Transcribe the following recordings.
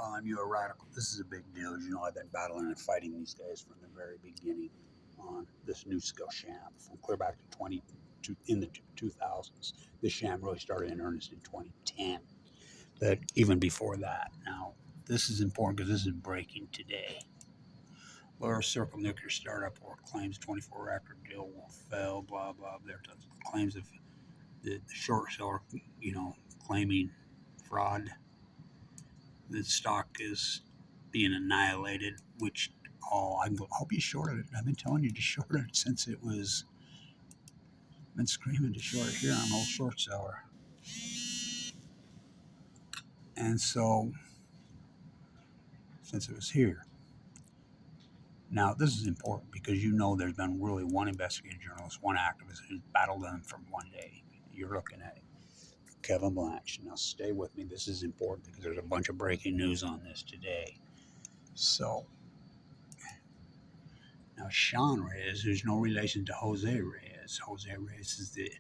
calling you a radical. This is a big deal. As you know, I've been battling and fighting these guys from the very beginning on this Nuscale sham from clear back to in the 2000s. This sham really started in earnest in 2010, but even before that. Now, this is important because this is breaking today. Lower Circle Nuclear Startup or claims 24 record deal will fail, blah, blah. There claims of the short seller, claiming fraud. The stock is being annihilated, which, I'll be shorted it. I've been telling you to short it since it was, been screaming to short it here. I'm an old short seller. And so, since it was here, now this is important because there's been really one investigative journalist, one activist who's battled them for one day. You're looking at it. Kevin Blanch. Now stay with me. This is important because there's a bunch of breaking news on this today. So, now Sean Reyes, who's no relation to Jose Reyes. Jose Reyes is the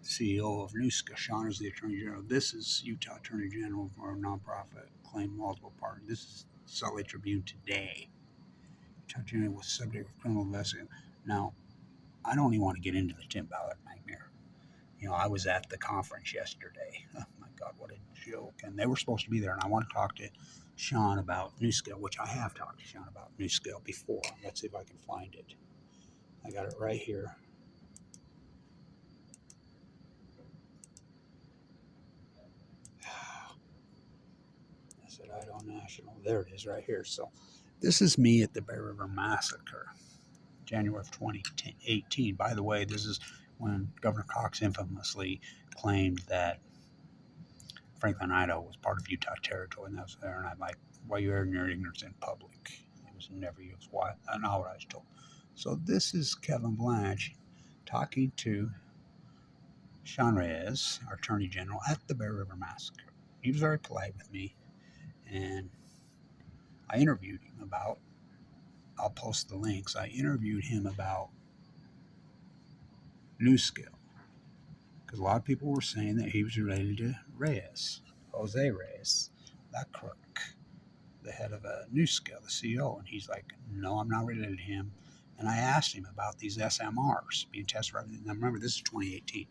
CEO of Nuscale. Sean is the Attorney General. This is Utah Attorney General for a nonprofit claim multiple partners. This is Salt Lake Tribune today. Utah General was subject of criminal investigation. Now, I don't even want to get into the Tim Ballard nightmare. I was at the conference yesterday. Oh my God, what a joke. And they were supposed to be there, and I want to talk to Sean about Nuscale, which I have talked to Sean about Nuscale before. Let's see if I can find it. I got it right here. I said Idaho National. There it is right here. So this is me at the River Massacre, January of 2018. By the way, this is when Governor Cox infamously claimed that Franklin, Idaho was part of Utah territory, and that was there. And I'm like, why you airing your ignorance in public? It was never used. Why? I know what I was told. So this is Kevin Blanch talking to Sean Reyes, our Attorney General, at the Bear River Massacre. He was very polite with me, and I interviewed him about, I'll post the links, I interviewed him about Nuscale, because a lot of people were saying that he was related to Reyes, Jose Reyes, that crook, the head of Nuscale, the CEO, and he's like, no, I'm not related to him. And I asked him about these SMRs being tested. Now remember, this is 2018.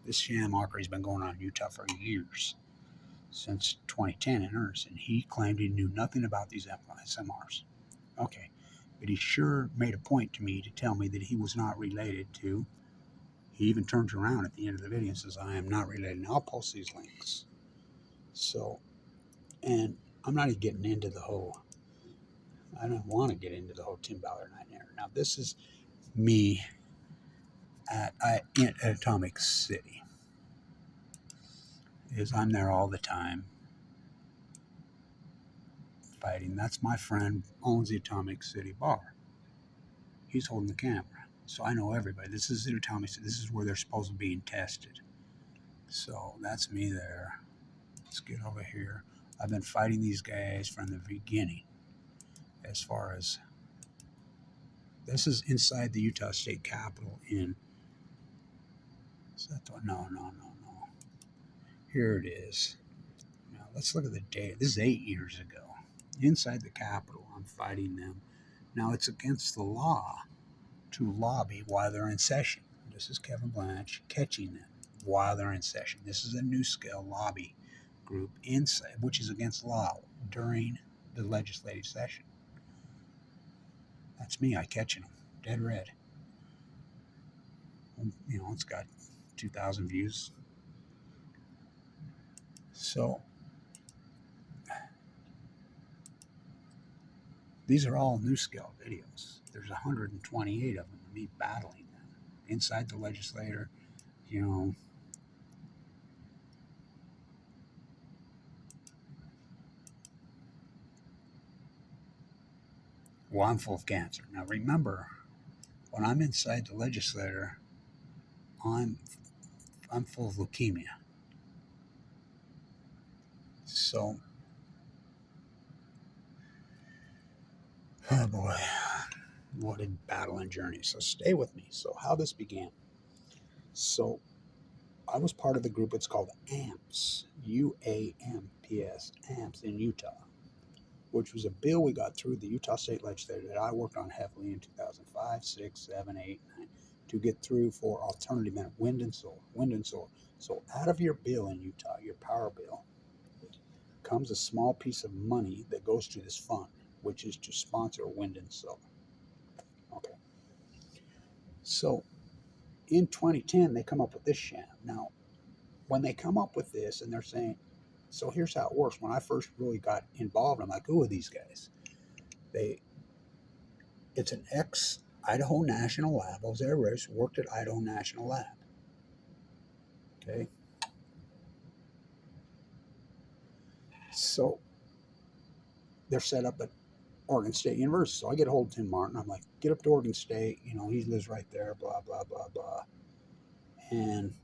This sham operation has been going on in Utah for years, since 2010 in earnest, and he claimed he knew nothing about these SMRs. Okay, but he sure made a point to me to tell me that he was not related to. He even turns around at the end of the video and says, I am not related. And I'll post these links. So, and I'm not even getting into the whole, I don't want to get into the whole Tim Ballard nightmare. Now, this is me at Atomic City. I'm there all the time fighting. That's my friend, owns the Atomic City bar. He's holding the camera. So I know everybody. This is the Atomic City. This is where they're supposed to be being tested. So that's me there. Let's get over here. I've been fighting these guys from the beginning. As far as this is inside the Utah State Capitol in. Is that the one? No. Here it is. Now let's look at the date. This is 8 years ago. Inside the Capitol, I'm fighting them. Now it's against the law to lobby while they're in session. This is Kevin Blanch catching them while they're in session. This is a Nuscale lobby group inside, which is against law during the legislative session. That's me. I catching them. Dead red. It's got 2,000 views. So these are all Nuscale videos. There's 128 of them of me battling them inside the legislature. Well, I'm full of cancer. Now remember, when I'm inside the legislature, I'm full of leukemia. So, oh boy, what a battle and journey. So stay with me. So how this began. So I was part of the group. It's called AMPS, UAMPS, AMPS in Utah. which was a bill we got through the Utah State Legislature that I worked on heavily in 2005, 6, 7, 8, 9, to get through for alternative energy, wind and solar, wind and solar. So out of your bill in Utah, your power bill, comes a small piece of money that goes to this fund, which is to sponsor wind and solar. Okay. So in 2010, they come up with this sham. Now, when they come up with this and they're saying, so here's how it works. When I first really got involved, I'm like, who are these guys? It's an ex-Idaho National Lab. Jose Reyes worked at Idaho National Lab. Okay. So they're set up at Oregon State University. So I get a hold of Tim Martin. I'm like, get up to Oregon State. You know, he lives right there, blah, blah, blah, blah. And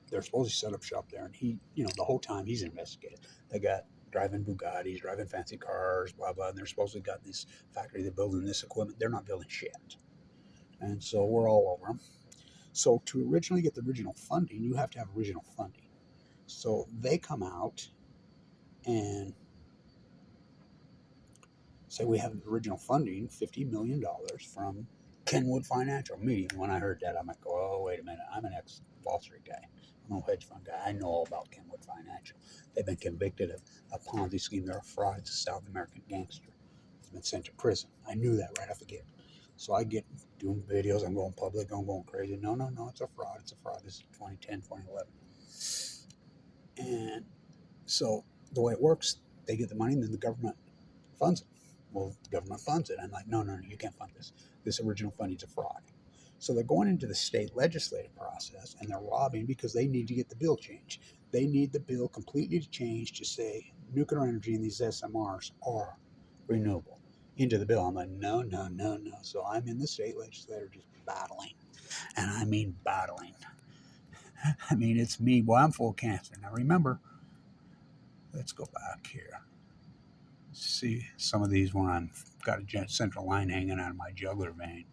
they're supposed to set up shop there. And he, you know, the whole time he's investigated. They got driving Bugattis, driving fancy cars, blah, blah. And they're supposedly got this factory, they're building this equipment. They're not building shit. And so we're all over them. So to originally get the original funding, you have to have original funding. So they come out and say we have original funding, $50 million from Kenwood Financial. Immediately when I heard that, I'm like, oh, wait a minute. I'm an ex-Wall Street guy. I'm a hedge fund guy. I know all about Kenwood Financial. They've been convicted of a Ponzi scheme. They're a fraud. It's a South American gangster. He's been sent to prison. I knew that right off the get. So I get doing videos. I'm going public. I'm going crazy. No, it's a fraud. It's a fraud. This is 2010, 2011. And so the way it works, they get the money and then the government funds it. Well, the government funds it. I'm like, no, you can't fund this. This original funding is a fraud. So they're going into the state legislative process and they're lobbying because they need to get the bill changed. They need the bill completely to change to say nuclear energy and these SMRs are renewable into the bill. I'm like, no. So I'm in the state legislature just battling. And I mean battling. I mean, it's me. Well, I'm full of cancer. Now remember, let's go back here. See some of these when I've got a central line hanging out of my jugular vein.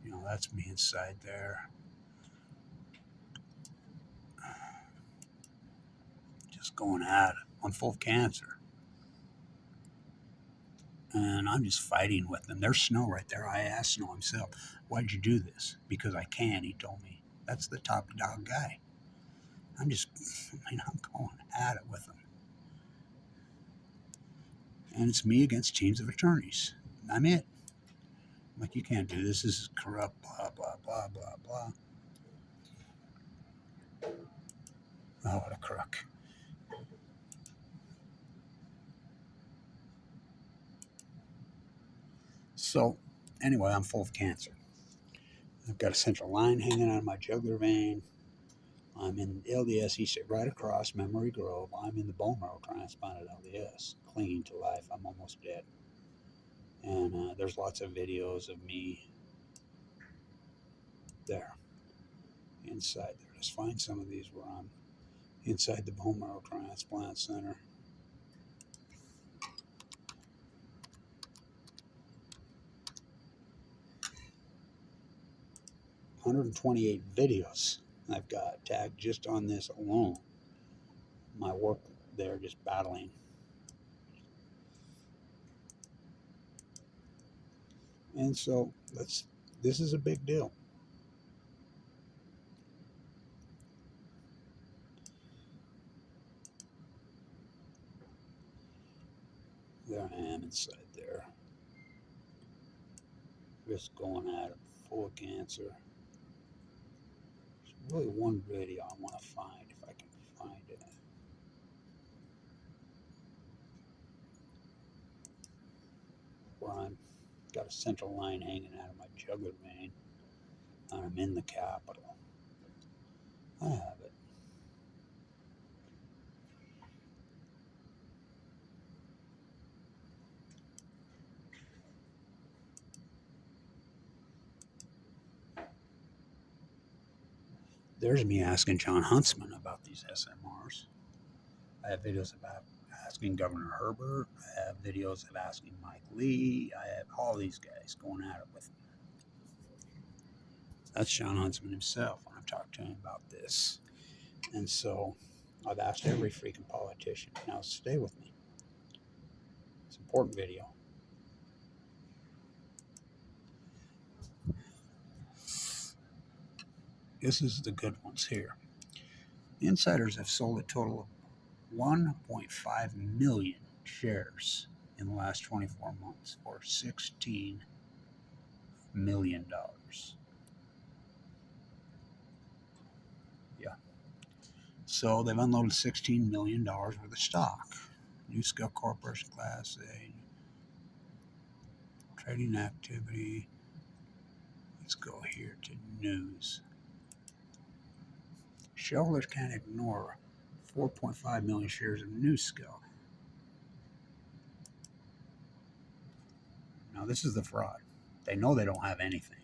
You know, that's me inside there. Just going at it. I'm full of cancer. And I'm just fighting with them. There's Snow right there. I asked Snow himself, why'd you do this? Because I can, he told me. That's the top dog guy. I'm going at it with them. And it's me against teams of attorneys. I'm it. I'm like, you can't do this. This is corrupt, blah, blah, blah, blah, blah. Oh, what a crook. So, anyway, I'm full of cancer. I've got a central line hanging out of my jugular vein. I'm in LDS. He said right across Memory Grove. I'm in the bone marrow transplant at LDS, clinging to life. I'm almost dead. And there's lots of videos of me there, inside there. Let's find some of these where I'm inside the bone marrow transplant center. $128 videos I've got tagged just on this alone. My work there, just battling. And so this is a big deal. There I am inside there. Just going at it, full of cancer. There's really one video I want to find, if I can find it. Where I'm got a central line hanging out of my jugular vein, and I'm in the Capitol. I have it. There's me asking John Huntsman about these SMRs. I have videos about asking Governor Herbert. I have videos of asking Mike Lee. I have all these guys going at it with me. That's John Huntsman himself when I've talked to him about this. And so I've asked every freaking politician. Now stay with me. important video. This is the good ones here. Insiders have sold a total of 1.5 million shares in the last 24 months for $16 million. Yeah. So they've unloaded $16 million worth of stock. Nuscale Corporation Class A. Trading activity. Let's go here to news. Shareholders can't ignore 4.5 million shares of Nuscale. Now, this is the fraud. They know they don't have anything.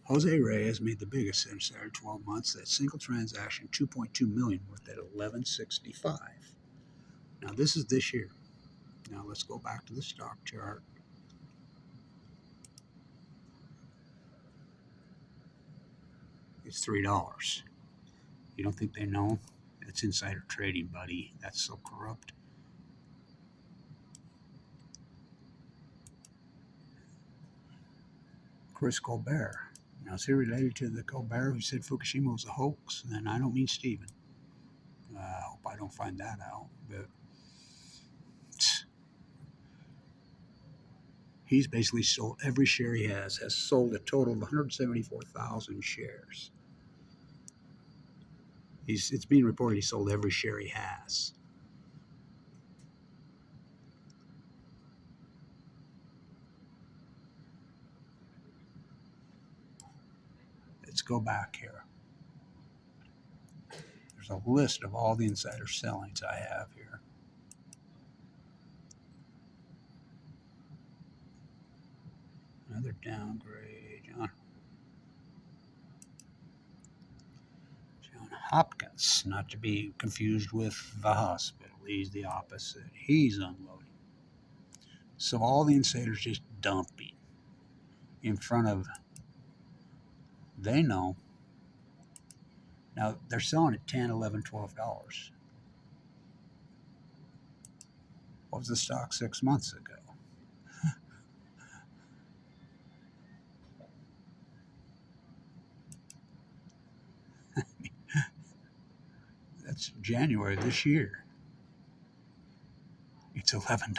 Jose Reyes made the biggest insider 12 months. That single transaction, 2.2 million, worth at 11.65. Now, this is this year. Now, let's go back to the stock chart. It's $3. You don't think they know? It's insider trading, buddy. That's so corrupt. Chris Colbert. Now, is he related to the Colbert who said Fukushima was a hoax? And I don't mean Stephen. I hope I don't find that out. But he's basically sold every share he has sold a total of 174,000 shares. It's being reported he sold every share he has. Let's go back here. There's a list of all the insider sellings I have here. Another downgrade. John Hopkins, not to be confused with the hospital. He's the opposite. He's unloading. So all the insiders just dumping in front of, they know. Now they're selling at $10, $11, $12. What was the stock 6 months ago? That's January this year. It's $11.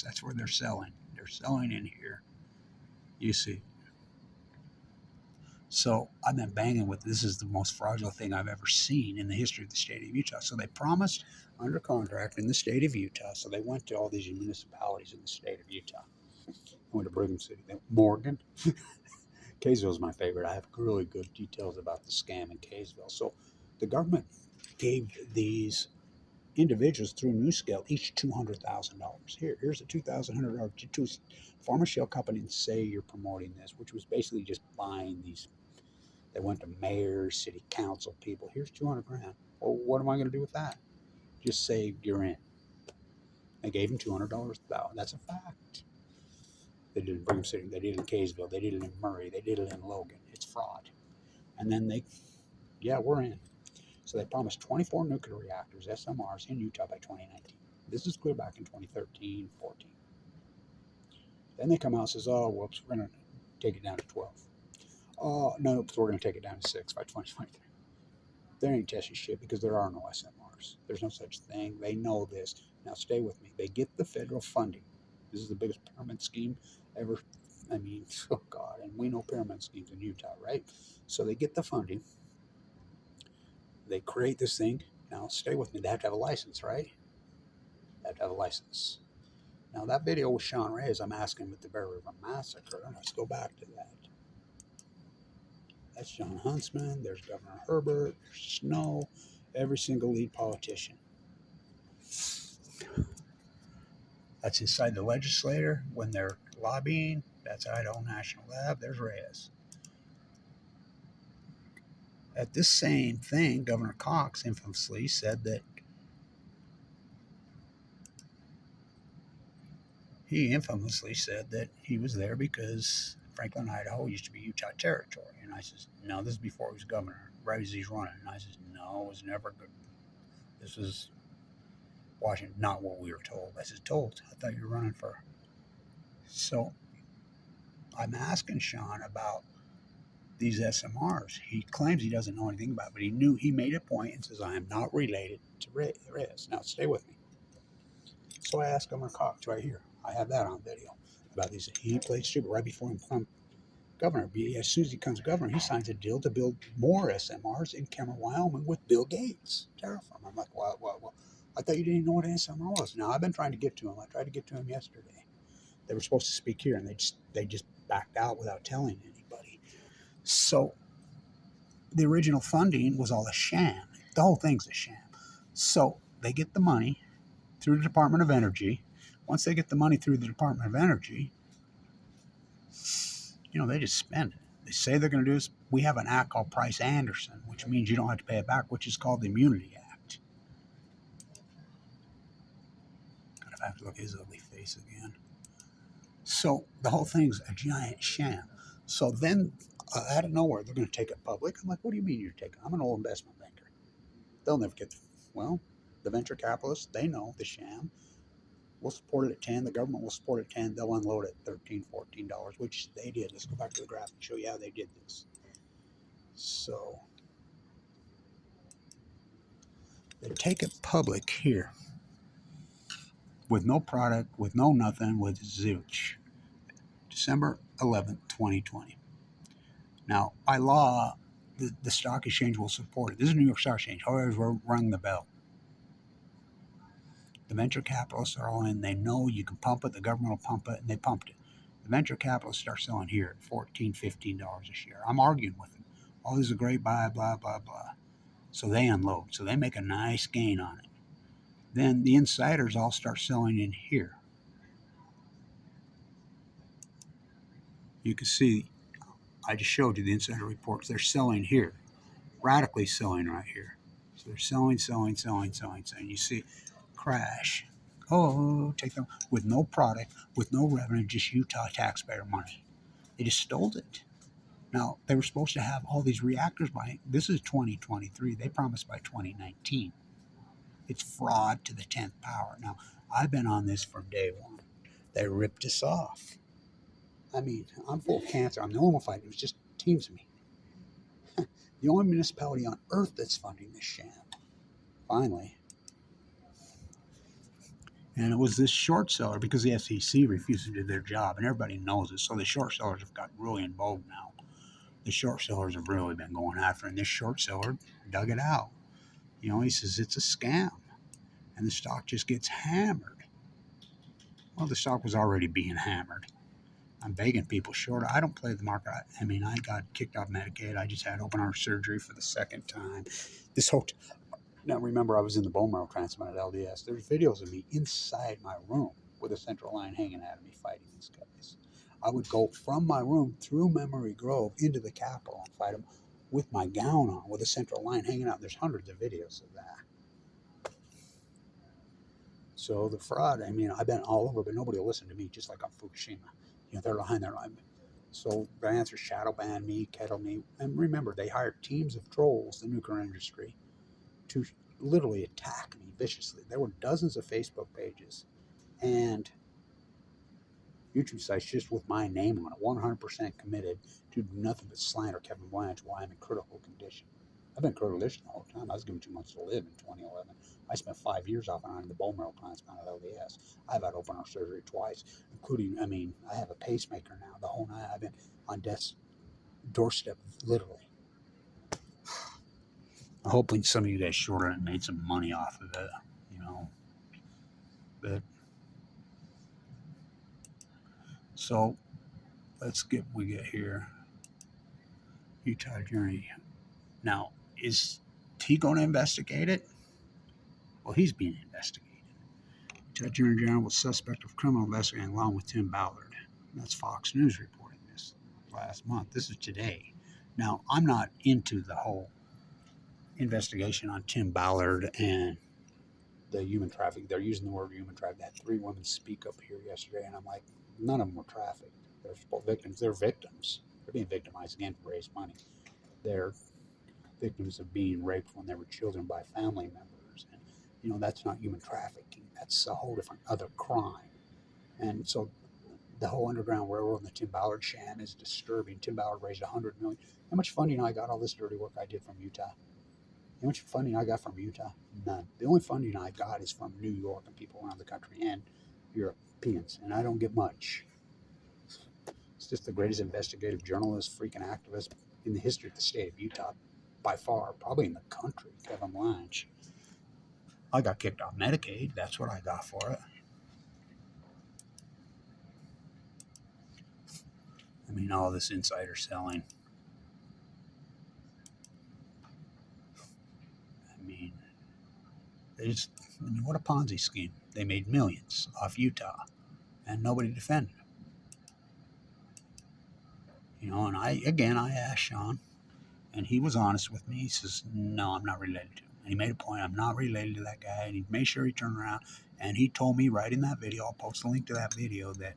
That's where they're selling. They're selling in here. You see. So I've been banging with this is the most fraudulent thing I've ever seen in the history of the state of Utah. So they promised under contract in the state of Utah. So they went to all these municipalities in the state of Utah. Went to Brigham City, Morgan. Kaysville is my favorite. I have really good details about the scam in Kaysville. So the government gave these individuals through Nuscale each $200,000. Here's a $2,100 to form a shell company and say you're promoting this, which was basically just buying these. They went to mayors, city council people. Here's 200 grand. Well, what am I going to do with that? Just say you're in. They gave him $200,000. That's a fact. They did it in Brigham City. They did it in Kaysville. They did it in Murray. They did it in Logan. It's fraud. And then we're in. So they promised 24 nuclear reactors, SMRs, in Utah by 2019. This is clear back in 2013, 14. Then they come out and says, oh, whoops, we're going to take it down to 12. Oh, no, we're going to take it down to 6 by 2023. They ain't testing shit because there are no SMRs. There's no such thing. They know this. Now stay with me. They get the federal funding. This is the biggest pyramid scheme ever. I mean, oh God, and we know pyramid schemes in Utah, right? So they get the funding. They create this thing. Now stay with me. They have to have a license, right? They have to have a license. Now that video with Sean Reyes, I'm asking with the River Massacre. Let's go back to that. That's John Huntsman. There's Governor Herbert. There's Snow. Every single lead politician. That's inside the legislature when they're lobbying. That's Idaho National Lab. There's Reyes. At this same thing, Governor Cox infamously said that he was there because Franklin, Idaho used to be Utah territory. And I says, no, this is before he was governor. Right as he's running. And I says, no, it was never good. This was Washington, not what we were told. I said, told? I thought you were running for. So I'm asking Sean about these SMRs. He claims he doesn't know anything about it, but he made a point and says, I am not related to Riz. Now, stay with me. So I asked him, Cox right here. I have that on video about these. He played stupid right before he became governor. As soon as he becomes governor, he signs a deal to build more SMRs in Kemmer, Wyoming with Bill Gates. Terraform. I'm like, well, I thought you didn't even know what an SMR was. Now, I've been trying to get to him. I tried to get to him yesterday. They were supposed to speak here, and they just backed out without telling anybody. So the original funding was all a sham. The whole thing's a sham. So they get the money through the Department of Energy. Once they get the money through the Department of Energy, they just spend it. They say they're going to do this. We have an act called Price-Anderson, which means you don't have to pay it back, which is called the Immunity Act. God, I have to look at his ugly face again. So the whole thing's a giant sham. So then, out of nowhere, they're going to take it public. I'm like, what do you mean you're taking it? I'm an old investment banker. They'll never get the venture capitalists, they know the sham. We'll support it at 10. The government will support it at 10. They'll unload it at $13, $14, which they did. Let's go back to the graph and show you how they did this. So they take it public here with no product, with no nothing, with zilch. December 11th, 2020. Now, by law, the stock exchange will support it. This is New York Stock Exchange. However, rung the bell. The venture capitalists are all in. They know you can pump it. The government will pump it, and they pumped it. The venture capitalists start selling here at $14, $15 a share. I'm arguing with them. Oh, this is a great buy, blah, blah, blah. So they unload. So they make a nice gain on it. Then the insiders all start selling in here. You can see, I just showed you the insider reports. They're selling here, radically selling right here. So they're selling. You see, crash. Oh, take them with no product, with no revenue, just Utah taxpayer money. They just stole it. Now, they were supposed to have all these reactors by, this is 2023. They promised by 2019. It's fraud to the 10th power. Now, I've been on this from day one. They ripped us off. I mean, I'm full of cancer. I'm the only one fighting. It was just teams of me. The only municipality on earth that's funding this sham. Finally. And it was this short seller because the SEC refused to do their job, and everybody knows it. So the short sellers have got really involved now. The short sellers have really been going after it, and this short seller dug it out. He says it's a scam, and the stock just gets hammered. Well, the stock was already being hammered. I'm begging people short. I don't play the market. I got kicked off Medicaid. I just had open heart surgery for the second time. Now, remember, I was in the bone marrow transplant at LDS. There's videos of me inside my room with a central line hanging out of me fighting these guys. I would go from my room through Memory Grove into the Capitol and fight them with my gown on, with a central line hanging out. There's hundreds of videos of that. So the fraud, I've been all over, but nobody will listen to me, just like on Fukushima. They're behind their line. So the answer is shadow ban me, kettle me. And remember, they hired teams of trolls, the nuclear industry, to literally attack me viciously. There were dozens of Facebook pages and YouTube sites just with my name on it, 100% committed to do nothing but slander Kevin Blanch while I'm in critical condition. I've been in critical condition the whole time. I was given 2 months to live in 2011. I spent 5 years off and on the bone marrow transplant at LDS. I've had open heart surgery twice, including, I have a pacemaker now. The whole night I've been on death's doorstep, literally. I'm hoping some of you guys shorted and made some money off of it, But so let's get what we get here. Utah Journey. Now, is he going to investigate it? Well, he's being investigated. Utah Attorney General was suspect of criminal investigating along with Tim Ballard. That's Fox News reporting this last month. This is today. Now, I'm not into the whole investigation on Tim Ballard and the human trafficking. They're using the word human trafficking. I had 3 women speak up here yesterday, and I'm like, none of them were trafficked. They're victims. They're victims. They're being victimized again to raise money. They're victims of being raped when they were children by family members. And That's not human trafficking. That's a whole different other crime. And so the whole Underground Railroad and the Tim Ballard sham is disturbing. Tim Ballard raised $100 million. How much funding I got all this dirty work I did from Utah? How much funding I got from Utah? None. The only funding I got is from New York and people around the country and Europeans, and I don't get much. It's just the greatest investigative journalist, freaking activist in the history of the state of Utah, by far, probably in the country, Kevin Blanch. I got kicked off Medicaid. That's what I got for it. I mean, all this insider selling. I mean, what a Ponzi scheme. They made millions off Utah, and nobody defended them. And I asked Sean, and he was honest with me. He says, no, I'm not related to him. And he made a point, I'm not related to that guy. And he made sure he turned around. And he told me right in that video, I'll post a link to that video, that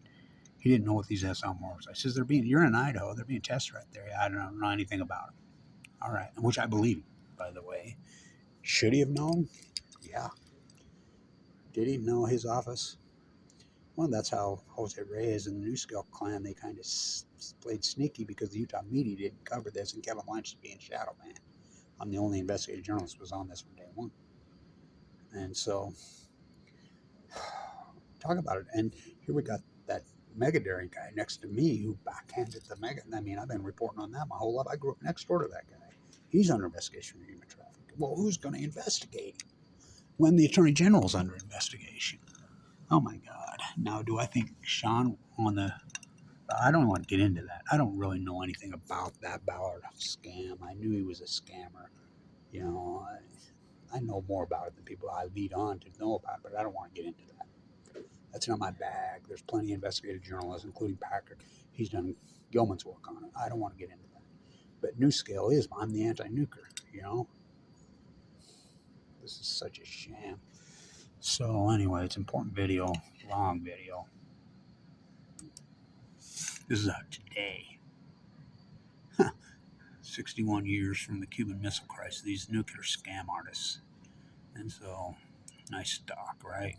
he didn't know what these SMRs were. I says, you're in Idaho. They're being tested right there. I don't know anything about it. All right. Which I believe him, by the way. Should he have known? Yeah. Did he know his office? Well, that's how Jose Reyes and the Nuscale clan, they kind of played sneaky because the Utah media didn't cover this, and Kevin Blanch is being shadow banned. I'm the only investigative journalist who was on this from day one. And so, talk about it. And here we got that mega daring guy next to me who backhanded the mega. I mean, I've been reporting on that my whole life. I grew up next door to that guy. He's under investigation for human trafficking. Well, who's going to investigate when the Attorney General's under investigation? Oh my God. Now, do I think Sean I don't want to get into that. I don't really know anything about that Ballard scam. I knew he was a scammer. I know more about it than people I lead on to know about, but I don't want to get into that. That's not my bag. There's plenty of investigative journalists, including Patrick. He's done Gilman's work on it. I don't want to get into that. But Nuscale is, I'm the anti-nuker, This is such a sham. So anyway, it's an important video, long video. This is out today. 61 years from the Cuban Missile Crisis, these nuclear scam artists. And so, nice stock, right?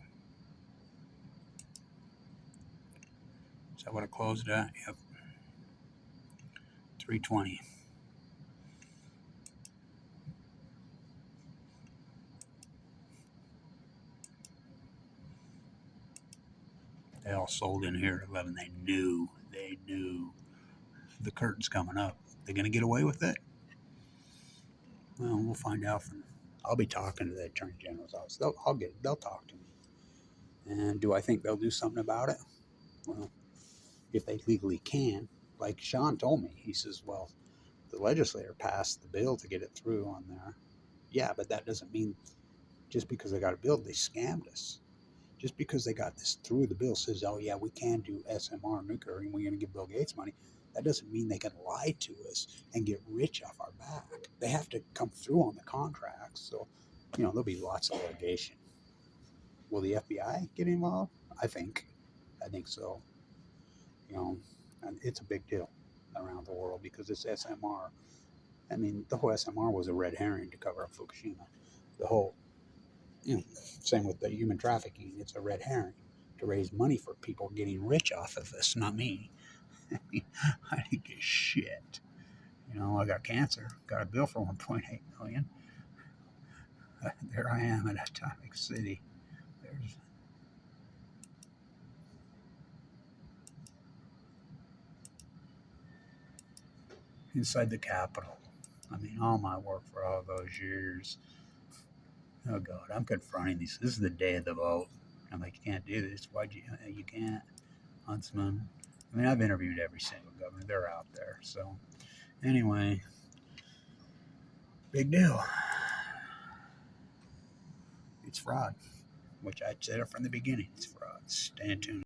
Is that what it closed at? Yep. 320. They all sold in here at 11. They knew the curtain's coming up. They're going to get away with it? Well, we'll find out. I'll be talking to the Attorney General's office. They'll talk to me. And do I think they'll do something about it? Well, if they legally can. Like Sean told me, he says, well, the legislator passed the bill to get it through on there. Yeah, but that doesn't mean just because they got a bill, they scammed us. Just because they got this through, the bill says, oh yeah, we can do SMR nuclear and we're going to give Bill Gates money. That doesn't mean they can lie to us and get rich off our back. They have to come through on the contracts. So, there'll be lots of litigation. Will the FBI get involved? I think so. And it's a big deal around the world because it's SMR. I mean, the whole SMR was a red herring to cover up Fukushima. The whole, same with the human trafficking. It's a red herring to raise money for people getting rich off of this, not me. I didn't get shit. I got cancer, got a bill for $1.8 million. There I am at Atomic City. There's inside the Capitol. I mean, all my work for all those years. Oh God, I'm confronting these. This is the day of the vote. I'm like, you can't do this. Why'd you can't? Huntsman. I mean, I've interviewed every single governor. They're out there. So, anyway, big deal. It's fraud, which I said it from the beginning. It's fraud. Stay tuned.